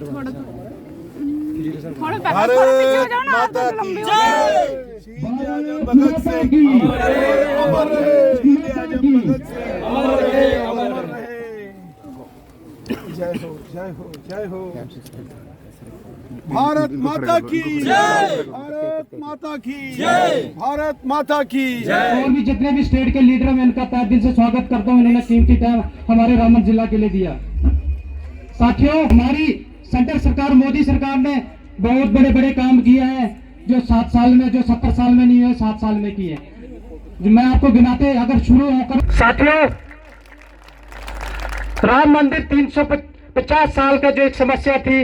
भारत माता की जय। शहीद आजम भगत सिंह अमर रहे, अमर रहे। शहीद आजम भगत सिंह अमर रहे, अमर रहे। जय हो, जय हो, जय हो। भारत माता की जय, भारत माता की जय, भारत माता की जय। और भी जितने भी स्टेट के लीडर हैं, मैं इनका तहे दिल से स्वागत करता हूं। इन्होंने कीमती टाइम हमारे रामबन जिला के लिए दिया। साथियों, हमारी सेंटर सरकार, मोदी सरकार ने बहुत बड़े बड़े काम किए हैं, जो 7 साल में, जो 70 साल में नहीं हुए, 7 साल में किए। मैं आपको गिनाते अगर शुरू होकर, साथियों, राम मंदिर 350 साल का जो एक समस्या थी,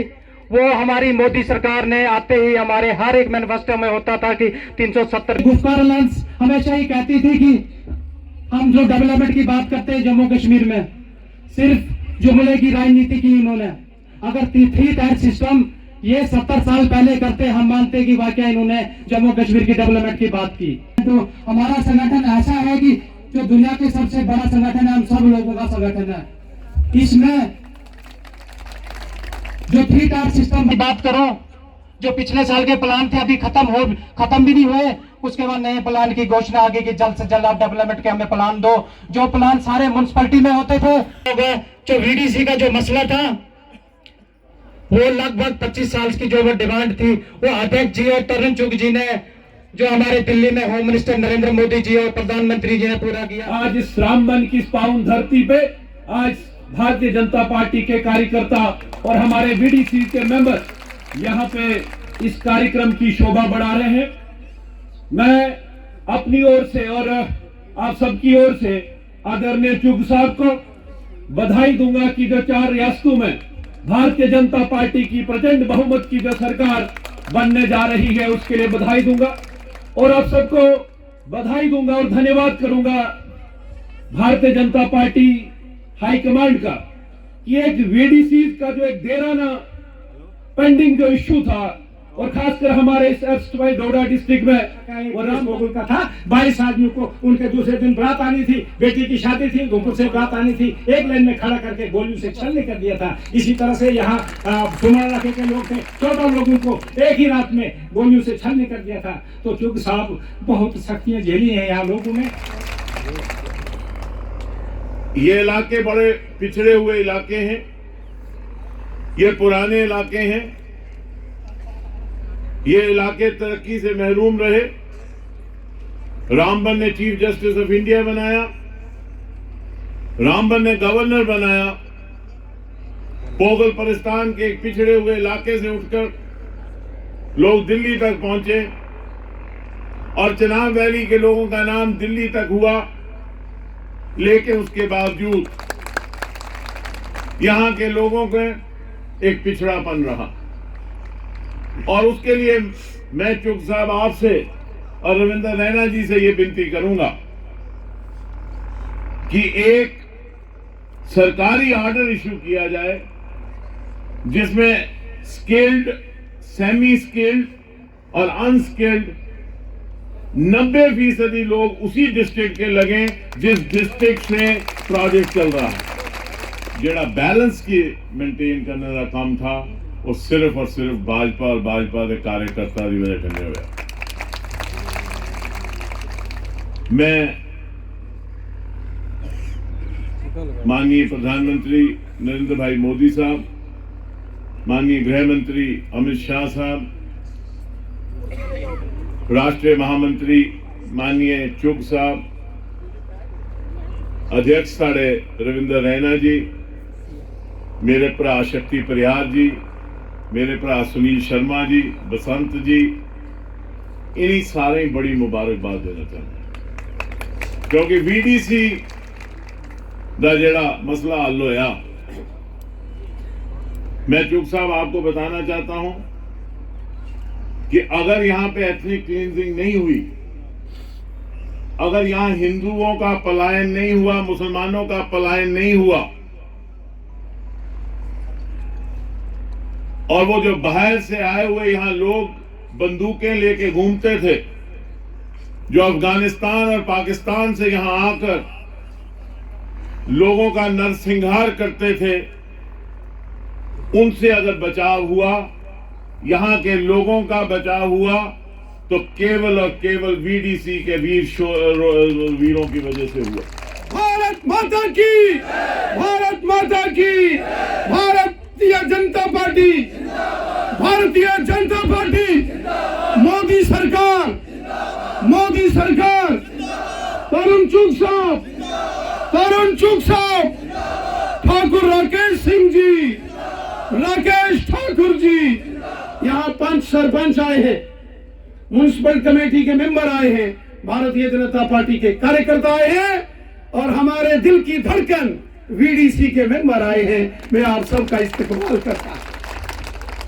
वो हमारी मोदी सरकार ने आते ही हमारे हर एक मैनिफेस्टो में होता था कि 370। गुफ्कार अलायंस हमेशा ही कहती थी कि हम जो डेवलपमेंट की बात करते हैं जम्मू कश्मीर में, सिर्फ जुमले की राजनीति की इन्होंने। अगर 3 टायर सिस्टम ये 70 साल पहले करते, हम मानते कि वाकई इन्होंने जम्मू कश्मीर की डेवलपमेंट की बात की। तो हमारा संगठन ऐसा है कि जो दुनिया के सबसे बड़ा संगठन है, हम सब लोगों का संगठन है। इसमें जो 3 टायर सिस्टम की बात करो, जो पिछले साल के प्लान थे अभी खत्म भी नहीं हुए, उसके बाद नए प्लान की घोषणा आगे कि जल्द से जल्द आप डेवलपमेंट के हमें प्लान दो। जो प्लान सारे म्युनिसिपैलिटी में होते थे, जो वीडीसी का जो मसला था, वो लगभग 25 साल की जो वो डिमांड थी, वो अध्यक्ष जी और तरुण चुग जी ने, जो हमारे दिल्ली में होम मिनिस्टर नरेंद्र मोदी जी और प्रधानमंत्री जी ने पूरा किया। आज इस रामबन की पावन धरती पे आज भारतीय जनता पार्टी के कार्यकर्ता और हमारे वीडीसी के मेंबर यहाँ पे इस कार्यक्रम की शोभा बढ़ा रहे हैं। मैं अपनी ओर से और आप सबकी ओर से आदरणीय चुग साहब को बधाई दूंगा कि जो 4 रियासतों में भारतीय जनता पार्टी की प्रचंड बहुमत की जो सरकार बनने जा रही है, उसके लिए बधाई दूंगा और आप सबको बधाई दूंगा और धन्यवाद करूंगा भारतीय जनता पार्टी हाईकमांड का कि एक वीडीसी का जो एक देराना पेंडिंग जो इश्यू था, और खासकर हमारे इस एर्स्टवाइल डोडा डिस्ट्रिक्ट में वो राम गोकुल का था। 22 आदमियों को उनके दूसरे दिन बारात आनी थी, बेटी की शादी थी, गोकुल से बारात आनी थी, एक लाइन में खड़ा करके गोलियों से छलनी कर दिया था। इसी तरह से यहाँ सुमन इलाके के लोग थे, 14 लोगों को एक ही रात में गोलियों से छलनी कर दिया था। तो चुग साहब बहुत सख्तियां झेली हैं यहाँ लोगों ने। ये इलाके बड़े पिछड़े हुए इलाके हैं, ये पुराने इलाके हैं, ये इलाके तरक्की से महरूम रहे। रामबन ने चीफ जस्टिस ऑफ इंडिया बनाया, रामबन ने गवर्नर बनाया। पोगल परिस्तान के एक पिछड़े हुए इलाके से उठकर लोग दिल्ली तक पहुंचे और चिनाब वैली के लोगों का नाम दिल्ली तक हुआ। लेकिन उसके बावजूद यहां के लोगों को एक पिछड़ापन रहा, और उसके लिए मैं चुग साहब आपसे और रविंद्र रैना जी से ये विनती करूंगा कि एक सरकारी ऑर्डर इशू किया जाए जिसमें स्किल्ड, सेमी स्किल्ड और अनस्किल्ड 90% लोग उसी डिस्ट्रिक्ट के लगे जिस डिस्ट्रिक्ट से प्रोजेक्ट चल रहा है। जेड़ा बैलेंस की मेंटेन करने का काम था, वो सिर्फ और सिर्फ भाजपा और भाजपा के कार्यकर्ता की वजह करने हुए। मैं माननीय प्रधानमंत्री नरेंद्र भाई मोदी साहब, माननीय गृह मंत्री अमित शाह साहब, राष्ट्रीय महामंत्री माननीय चुग साहब, अध्यक्ष साढ़े रविंद्र रैना जी, मेरे भरा शक्ति परिहार जी, मेरे भरा सुनील शर्मा जी, बसंत जी, इन्हीं सारे बड़ी मुबारकबाद देना चाहता, क्योंकि वीडीसी का जेड़ा मसला हल होया, मैं चुग साहब आपको बताना चाहता हूं कि अगर यहां पे एथनिक क्लींजिंग नहीं हुई, अगर यहां हिंदुओं का पलायन नहीं हुआ, मुसलमानों का पलायन नहीं हुआ, और वो जो बाहर से आए हुए यहां लोग बंदूकें लेके घूमते थे, जो अफगानिस्तान और पाकिस्तान से यहां आकर लोगों का नरसंहार करते थे, उनसे अगर बचाव हुआ, यहाँ के लोगों का बचाव हुआ, तो केवल और केवल वीडीसी के वीरों की वजह से हुआ। भारत माता की, भारत माता की, भारतीय जनता पार्टी, भारतीय जनता पार्टी, मोदी सरकार, मोदी सरकार, तरुण चुग साहब, तरुण चुग साहब, ठाकुर राकेश सिंह जी, राकेश ठाकुर जी, यहाँ 5 सरपंच आए हैं, म्युनिसिपल कमेटी के मेंबर आए हैं, भारतीय जनता पार्टी के कार्यकर्ता आए हैं और हमारे दिल की धड़कन वीडीसी के मेंबर आए हैं। मैं आप सबका इस्तेमाल करता हूं।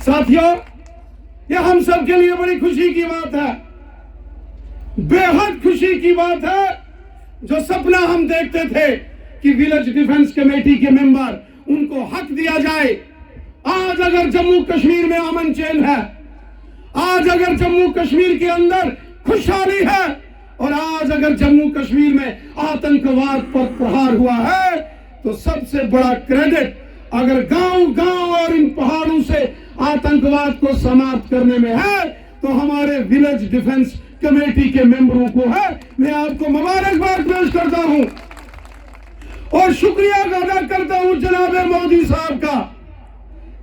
साथियों, यह हम सब के लिए बड़ी खुशी की बात है, बेहद खुशी की बात है। जो सपना हम देखते थे कि विलेज डिफेंस कमेटी के मेंबर, उनको हक दिया जाए। आज अगर जम्मू कश्मीर में अमन चैन है, आज अगर जम्मू कश्मीर के अंदर खुशहाली है और आज अगर जम्मू कश्मीर में आतंकवाद पर प्रहार हुआ है, तो सबसे बड़ा क्रेडिट अगर गांव-गांव और इन पहाड़ों से आतंकवाद को समाप्त करने में है, तो हमारे विलेज डिफेंस कमेटी के मेंबरों को है। मैं आपको मुबारकबाद पेश करता हूं और शुक्रिया अदा करता हूं जनाब मोदी साहब का,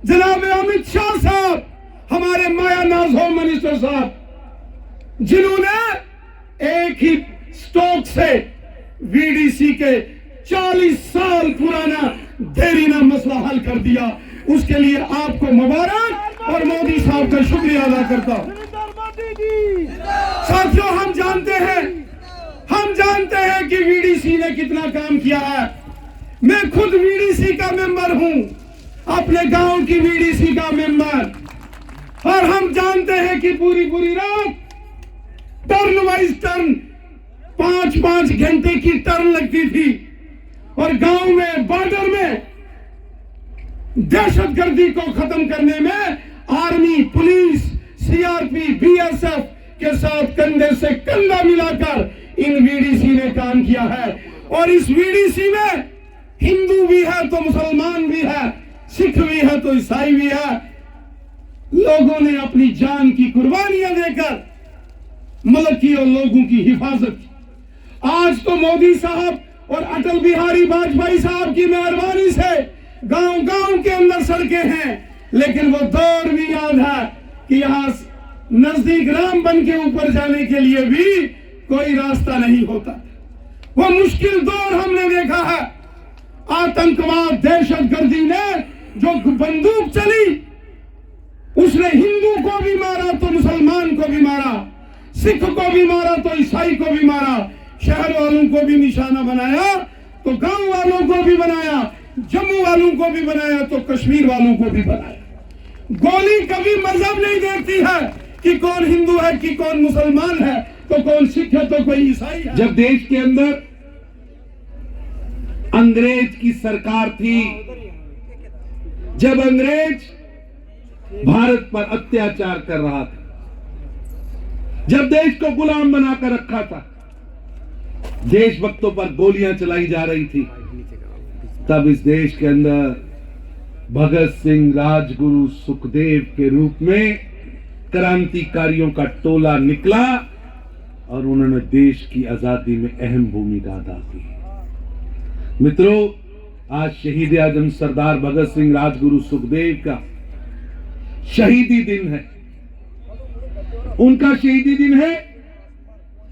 जनाब अमित शाह साहब, हमारे माया नाज होम मिनिस्टर साहब, जिन्होंने एक ही स्टॉक से वीडीसी के 40 साल पुराना देरीना मसला हल कर दिया। उसके लिए आपको मुबारक और मोदी साहब का शुक्रिया अदा करता हूं। साथियों, हम जानते हैं कि वीडीसी ने कितना काम किया है। मैं खुद वीडीसी का मेंबर हूं, अपने गांव की वीडीसी का मेंबर, और हम जानते हैं कि पूरी रात टर्न वाइज टर्न 5-5 घंटे की टर्न लगती थी और गांव में, बॉर्डर में दहशतगर्दी को खत्म करने में आर्मी, पुलिस, सीआरपी, बीएसएफ के साथ कंधे से कंधा मिलाकर इन वीडीसी ने काम किया है। और इस वीडीसी में हिंदू भी है तो मुसलमान भी है, सिख भी है तो ईसाई भी है। लोगों ने अपनी जान की कुर्बानियां देकर मलकी और लोगों की हिफाजत की। आज तो मोदी साहब और अटल बिहारी वाजपेयी साहब की मेहरबानी से गांव-गांव के अंदर सड़कें हैं, लेकिन वो दौर भी याद है कि यहाँ नजदीक राम बन के ऊपर जाने के लिए भी कोई रास्ता नहीं होता। वो मुश्किल दौर हमने देखा है। आतंकवाद, दहशतगर्दी ने जो बंदूक चली, उसने हिंदू को भी मारा तो मुसलमान को भी मारा, सिख को भी मारा तो ईसाई को भी मारा, शहर वालों को भी निशाना बनाया तो गांव वालों को भी बनाया, जम्मू वालों को भी बनाया तो कश्मीर वालों को भी बनाया। गोली कभी मजहब नहीं देखती है कि कौन हिंदू है कि कौन मुसलमान है, तो कौन सिख है तो कोई ईसाई है। जब देश के अंदर अंग्रेज की सरकार थी, जब अंग्रेज भारत पर अत्याचार कर रहा था, जब देश को गुलाम बनाकर रखा था, देशभक्तों पर गोलियां चलाई जा रही थी, तब इस देश के अंदर भगत सिंह, राजगुरु, सुखदेव के रूप में क्रांतिकारियों का टोला निकला और उन्होंने देश की आजादी में अहम भूमिका अदा की। मित्रों, आज शहीद आजम सरदार भगत सिंह, राजगुरु, सुखदेव का शहीदी दिन है। उनका शहीदी दिन है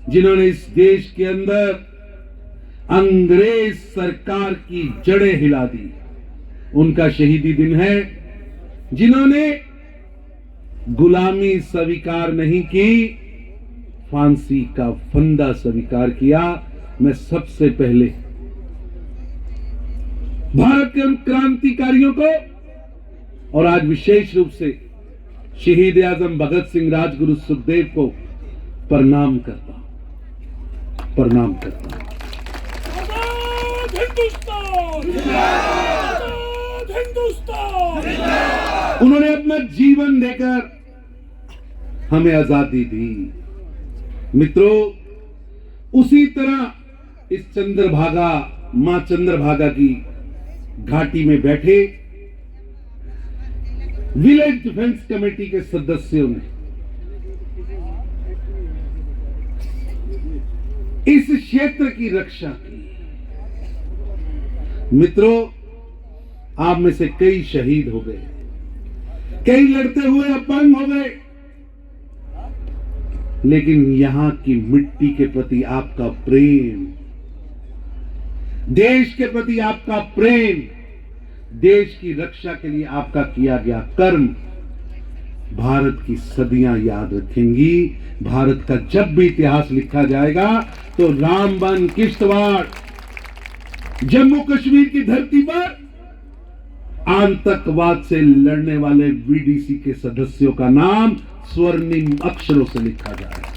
जिन्होंने इस देश के अंदर अंग्रेज सरकार की जड़ें हिला दी। उनका शहीदी दिन है जिन्होंने गुलामी स्वीकार नहीं की, फांसी का फंदा स्वीकार किया। मैं सबसे पहले भारत के उन क्रांतिकारियों को और आज विशेष रूप से शहीद आजम भगत सिंह, राजगुरु, सुखदेव को प्रणाम करता हूं। उन्होंने अपना जीवन देकर हमें आजादी दी। मित्रों, उसी तरह इस चंद्रभागा, मां चंद्रभागा की घाटी में बैठे विलेज डिफेंस कमेटी के सदस्यों ने इस क्षेत्र की रक्षा की। मित्रों, आप में से कई शहीद हो गए, कई लड़ते हुए अपंग हो गए, लेकिन यहां की मिट्टी के प्रति आपका प्रेम, देश के प्रति आपका प्रेम, देश की रक्षा के लिए आपका किया गया कर्म भारत की सदियां याद रखेंगी। भारत का जब भी इतिहास लिखा जाएगा तो रामबन, किश्तवाड़, जम्मू कश्मीर की धरती पर आतंकवाद से लड़ने वाले वीडीसी के सदस्यों का नाम स्वर्णिम अक्षरों से लिखा जाएगा।